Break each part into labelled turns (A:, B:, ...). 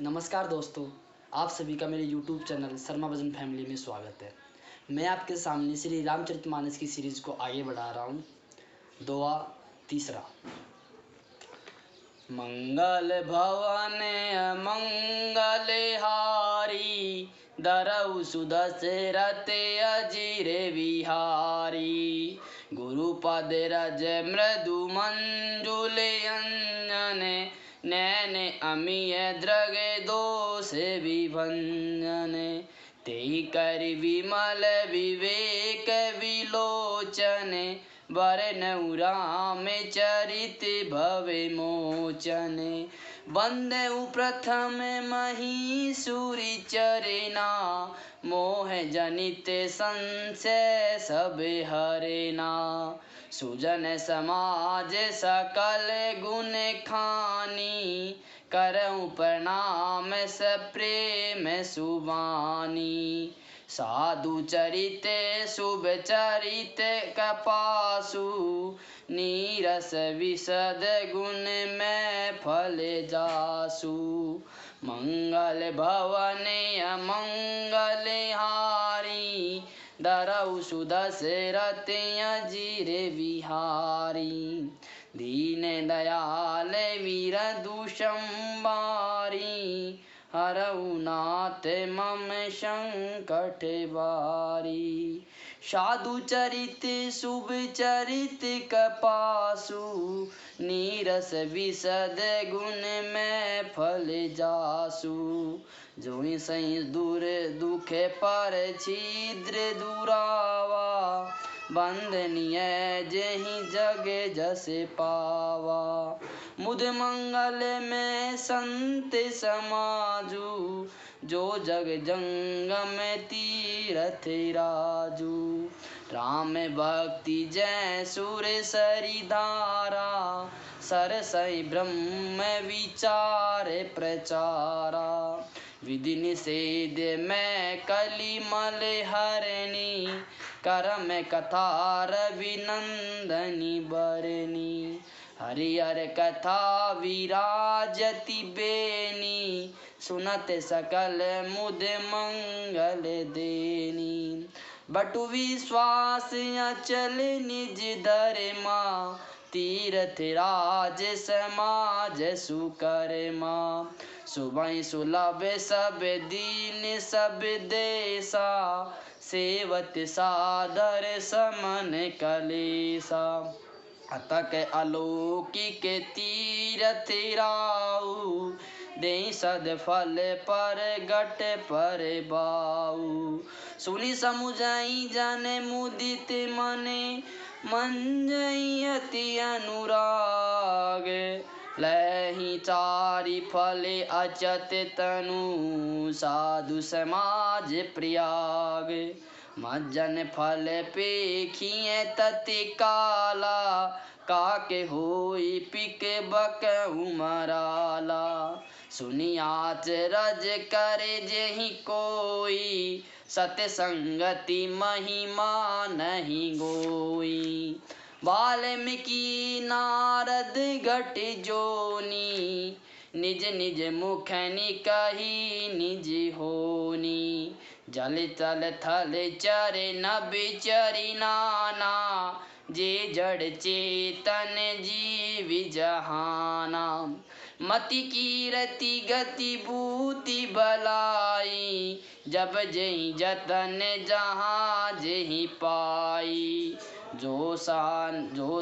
A: नमस्कार दोस्तों, आप सभी का मेरे YouTube चैनल शर्मा भजन फैमिली में स्वागत है। मैं आपके सामने श्री रामचरितमानस की सीरीज को आगे बढ़ा रहा हूँ। दोहा तीसरा। मंगल भवन मंगल हारी, दरऊ सुदशरथ अजीर विहारी। गुरुपद रज मृदु मंजुल अंजन, नैन अमिय द्रगे दोष विभंजन। तेहि कर विमल विवेक विलोचन, वरनउ राम चरित भव मोचन। वंदउ प्रथम महीसुरि चरना, मोह जनित संशय सब हरना। सुजन समाज सकल गुण खानी, करऊँ प्रणाम सप्रेम सुबानी। साधु चरित शुभ चरित कपासु, नीरस विशद गुण में फल जासु। मंगल भवन अमंगल हारी, दरऊ सुदशरथ अजीर विहारी। दीन दयाल वीर दुषंबारी, हरऊ नाथ मम संकट बारी। साधु चरित शुभ चरित कपासु, नीरस विशद गुण में फल जासु। जोई सही दूर दुख पर छिद्र दुरावा, बंदनीय जेहि जग जस पावा। मुद मंगल में संत समाजू, जो जग जंगम तीरथ राजू। राम भक्ति जय सुर सरिधारा, सरसई ब्रह्म विचार प्रचारा। विधि निषेध में कलिमल हरणी, करम कथा रविनंदनी बरनी। हरिहर कथा विराजति बेनी, सुनत सकल मुद मंगल देनी। बटु विश्वास अचल निज धर्मा, तीरथ राज समाज सुकर्मा। सुबह सुलभ सब दीन सब देसा, सेवत सादर समन कलेसा। अतक अलौकिक तीरथ राऊ, देहि सद फल पर गट पर बाऊ। सुनि समुझई जन मुदित मने, मंजई अति अनुराग। लहि चारि फल अचत तनु, साधु समाज प्रयाग। मज्जन फल पेखिए तत्काला, काके होई पिक बकहु मराला। सुनियाच रज करे जेहि कोई, सतसंगति महिमा नहीं गोई। वाल्मीकि नारद घट जोनी, निज निज मुख कही निज होनी। जल तल थल चरे नभ चरि नाना, जे जड़ चेतन जीव जहाना। मति कीरति गति भूति बलाई, जब जेहि जतन जहाँ जेहि पाई। जो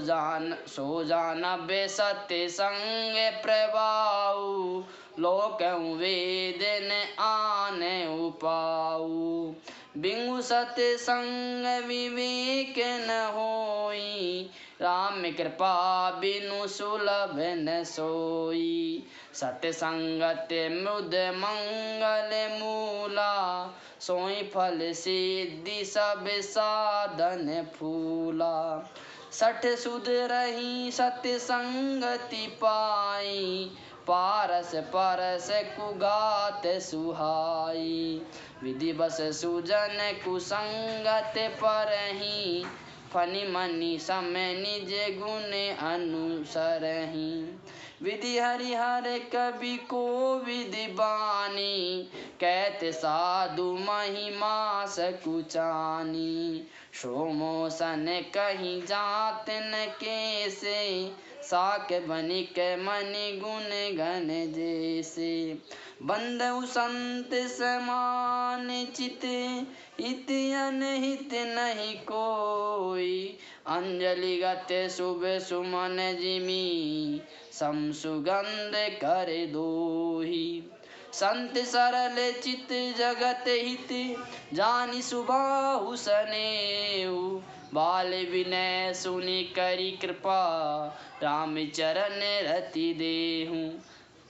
A: जान सो जानबे सत्य संग प्रभाऊ, लोकहु वेद न आने उपाऊ। बिंगु सत्य संग विवेक न होई, राम कृपा बिनु सुलभ न सोई। सत्य संगत मुद मंगल मूला, सोई फल सिद्धि सब साधन फूला। सठ सुध रही सत्य संगति पाई, पारस परस कुगात सुहाई। विधि बस सुजन कुसंगत परहीं, फनि मनि समय निज गुण अनुसरहि। विधि हरिहर कवि को विधि बानी, कहत साधु महिमा सकुचानी। सोमो सन कहीं जात न कैसे, साक बनिक मनि गुण गण जैसे। बंधु संत समान चित, हित अनहित नहीं कोई। अंजलि गत शुभ सुमन जिमि, सम सुगंध कर दोही। संत सरल चित जगत हित, जानि सुबाहु सनेहु। बाल विनय सुनि करि कृपा, राम चरण रति देहु।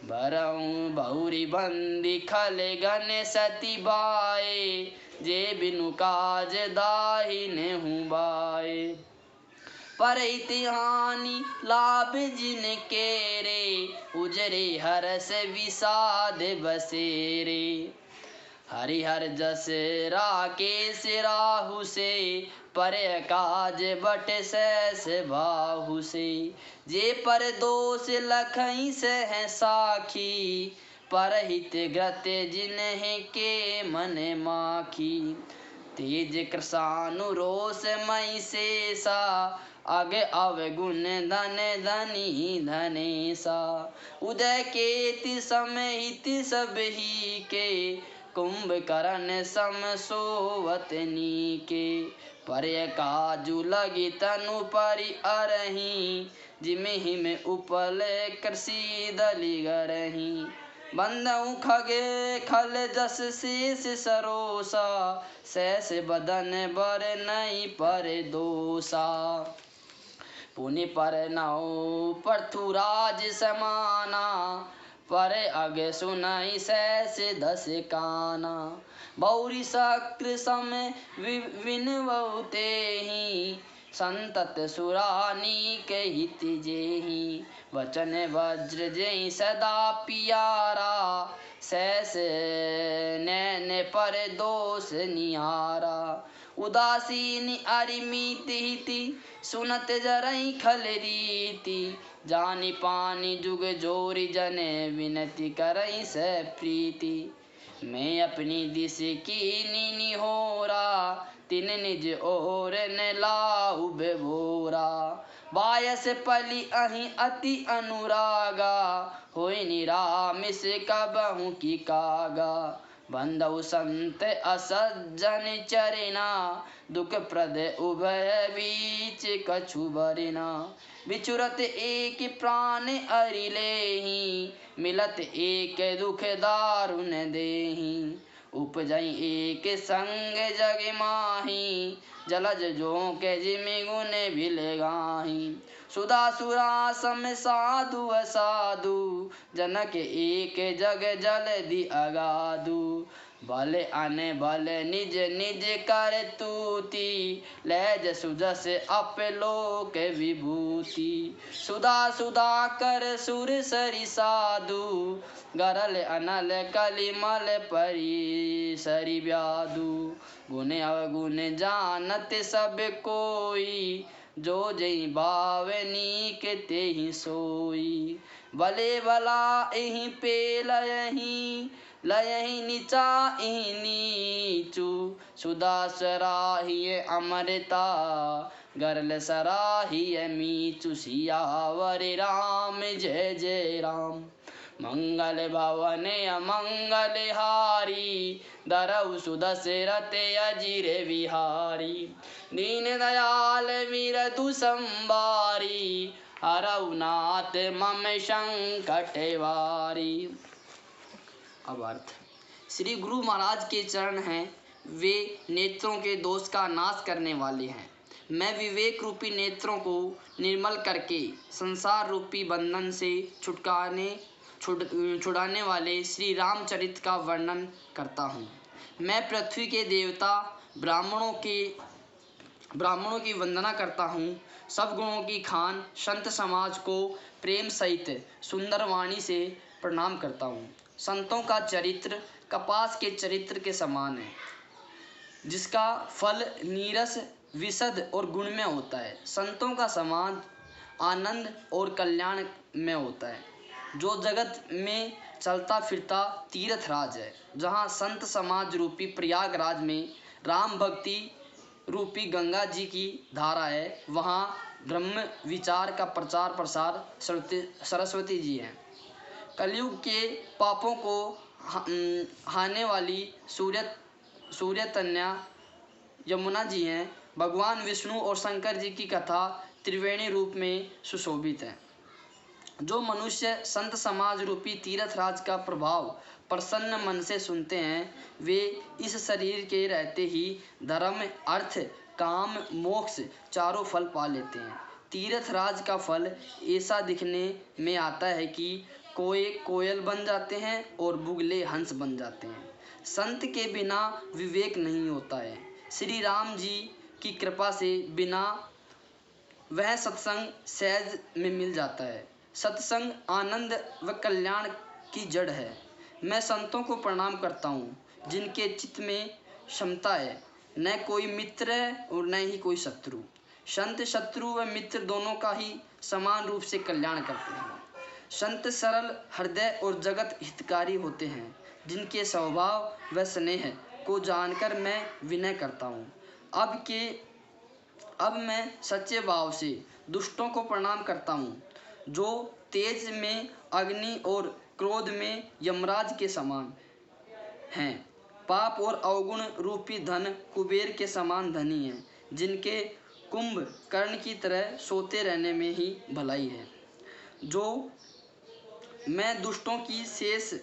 A: बरऊ बहुरी बंदी खल गन सती बाए, जे बिनु काज दाहि नेहु बाए। परहित हानि लाभ जिन केरे, उजरे हरस विषाद बसेरे। हरिहर जस राकेश राहु से, पर काज बट सहस बाहु से। जे पर दोष लखई सह साखी, परहित ग्रत जिन्ह के मन माखी। तेज कृशानु रोष मई शेषा, अग अवगुण धन धनी धनेशा। उदय केति समहित सबहि के, कुंभकर्ण सम सोवत नीके। पर्य काजु लगी तनु परि अरहि, जिमि हिम उपल कृषि दलि गरहि। बंधउ खगे खल जस शेष सरोसा, सहस बदन बर नहीं पर दोषा। पुनि पर नौ पृथुराज समाना, पर अग सुनई सहस दस काना। बहुरी शक्र सम विनवउ तेहि, संतत सुरानीक हित जेहि। वचन वज्र जेहि सदा पियारा, सहस नैन पर दोष निहारा। उदासीन अरिमित हिति, सुनत जरहि खल रीति। जानि पानि जुग जोरि जने, विनति करहि सह प्रीति। मैं अपनी दिस कीनी निहोरा, तिन निज ओर न लाउ बेभोरा। बायस पलि अहि अति अनुरागा, होय निरामिस कबहु की कागा। बंधु संत असज्जन चरिना, दुख प्रद उभय बीच कछु बरिना। बिछुरत एक प्राण अरि लेहि, मिलत एक दुख दारुन देहि। उपजई एक संग जग माही, जलज जोंक जिमि गुण बिल गाही। सुधा सुरा सम साधु असाधु, जनक एक जग जलधि अगाधु। बल अन बल निज निज कर तूति, लय जसु जस अप लोक विभूति। सुधा सुधा कर सुर सरि साधु, गरल अनल कलिमल परि सरि व्याधु। गुण अवगुण जानत सब कोई, जो जहि भाव नीक तेहि सोई। भले भला एहि पे लयहि, लयहि नीचा एहि नीचु। सुधा सराहिए अमृता, गरल सराहिए मीचु। सियावर राम जय जय राम। मंगल भवन अमंगल हारी, धरऊ सुदशरथ अजिर बिहारी। दीन दयाल विरधु संबारी, हरऊ नाथ मम संकट वारी। अब अर्थ। श्री गुरु महाराज के चरण हैं, वे नेत्रों के दोष का नाश करने वाले हैं। मैं विवेक रूपी नेत्रों को निर्मल करके संसार रूपी बंधन से छुड़ाने वाले श्री रामचरित का वर्णन करता हूँ। मैं पृथ्वी के देवता ब्राह्मणों की वंदना करता हूँ। सब गुणों की खान संत समाज को प्रेम सहित सुंदर वाणी से प्रणाम करता हूँ। संतों का चरित्र कपास के चरित्र के समान है, जिसका फल नीरस विशद और गुणमय होता है। संतों का समाज आनंद और कल्याण में होता है, जो जगत में चलता फिरता तीर्थराज है। जहाँ संत समाज रूपी प्रयागराज में राम भक्ति रूपी गंगा जी की धारा है, वहाँ ब्रह्म विचार का प्रचार प्रसार सरस्वती जी हैं। कलयुग के पापों को हाने वाली सूर्य तन्या यमुना जी हैं। भगवान विष्णु और शंकर जी की कथा त्रिवेणी रूप में सुशोभित है। जो मनुष्य संत समाज रूपी तीर्थराज का प्रभाव प्रसन्न मन से सुनते हैं, वे इस शरीर के रहते ही धर्म अर्थ काम मोक्ष चारों फल पा लेते हैं। तीर्थराज का फल ऐसा दिखने में आता है कि कोयल बन जाते हैं और बुगले हंस बन जाते हैं। संत के बिना विवेक नहीं होता है। श्री राम जी की कृपा से बिना वह सत्संग सहज में मिल जाता है। सत्संग आनंद व कल्याण की जड़ है। मैं संतों को प्रणाम करता हूँ, जिनके चित्त में क्षमता है, न कोई मित्र है और न ही कोई शत्रु। संत शत्रु व मित्र दोनों का ही समान रूप से कल्याण करते हैं। संत सरल हृदय और जगत हितकारी होते हैं, जिनके स्वभाव व स्नेह को जानकर मैं विनय करता हूँ। अब मैं सच्चे भाव से दुष्टों को प्रणाम करता हूँ, जो तेज में अग्नि और क्रोध में यमराज के समान हैं। पाप और अवगुण रूपी धन कुबेर के समान धनी हैं, जिनके कुंभ कर्ण की तरह सोते रहने में ही भलाई है। जो मैं दुष्टों की शेष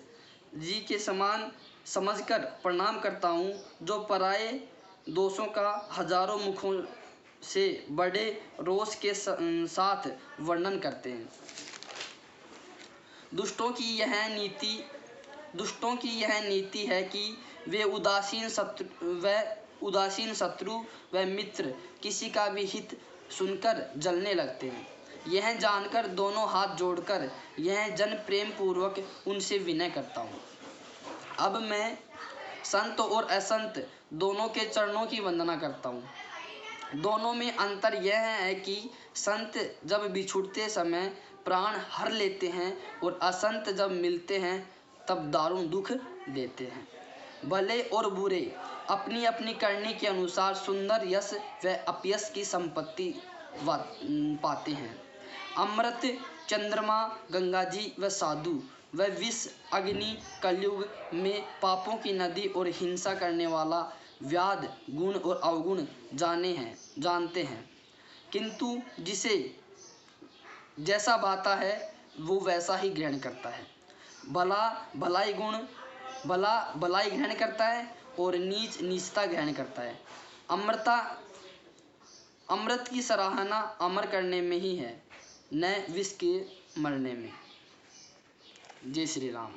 A: जी के समान समझकर प्रणाम करता हूँ, जो पराये दोषों का हजारों मुखों से बड़े रोष के साथ वर्णन करते हैं। दुष्टों की यह नीति है कि वे उदासीन शत्रु व मित्र किसी का भी हित सुनकर जलने लगते हैं। यह जानकर दोनों हाथ जोड़कर यह जन प्रेम पूर्वक उनसे विनय करता हूँ। अब मैं संत और असंत दोनों के चरणों की वंदना करता हूँ। दोनों में अंतर यह है कि संत जब बिछुड़ते समय प्राण हर लेते हैं और असंत जब मिलते हैं तब दारुण दुख देते हैं। भले और बुरे अपनी अपनी करनी के अनुसार सुंदर यश व अपयश की संपत्ति पाते हैं। अमृत चंद्रमा गंगा जी व साधु व विष अग्नि कलयुग में पापों की नदी और हिंसा करने वाला व्याध गुण और अवगुण जानते हैं, किंतु जिसे जैसा भाता है वो वैसा ही ग्रहण करता है। भला भलाई ग्रहण करता है और नीच नीचता ग्रहण करता है। अमृत की सराहना अमर करने में ही है, न विष के मरने में। जय श्री राम।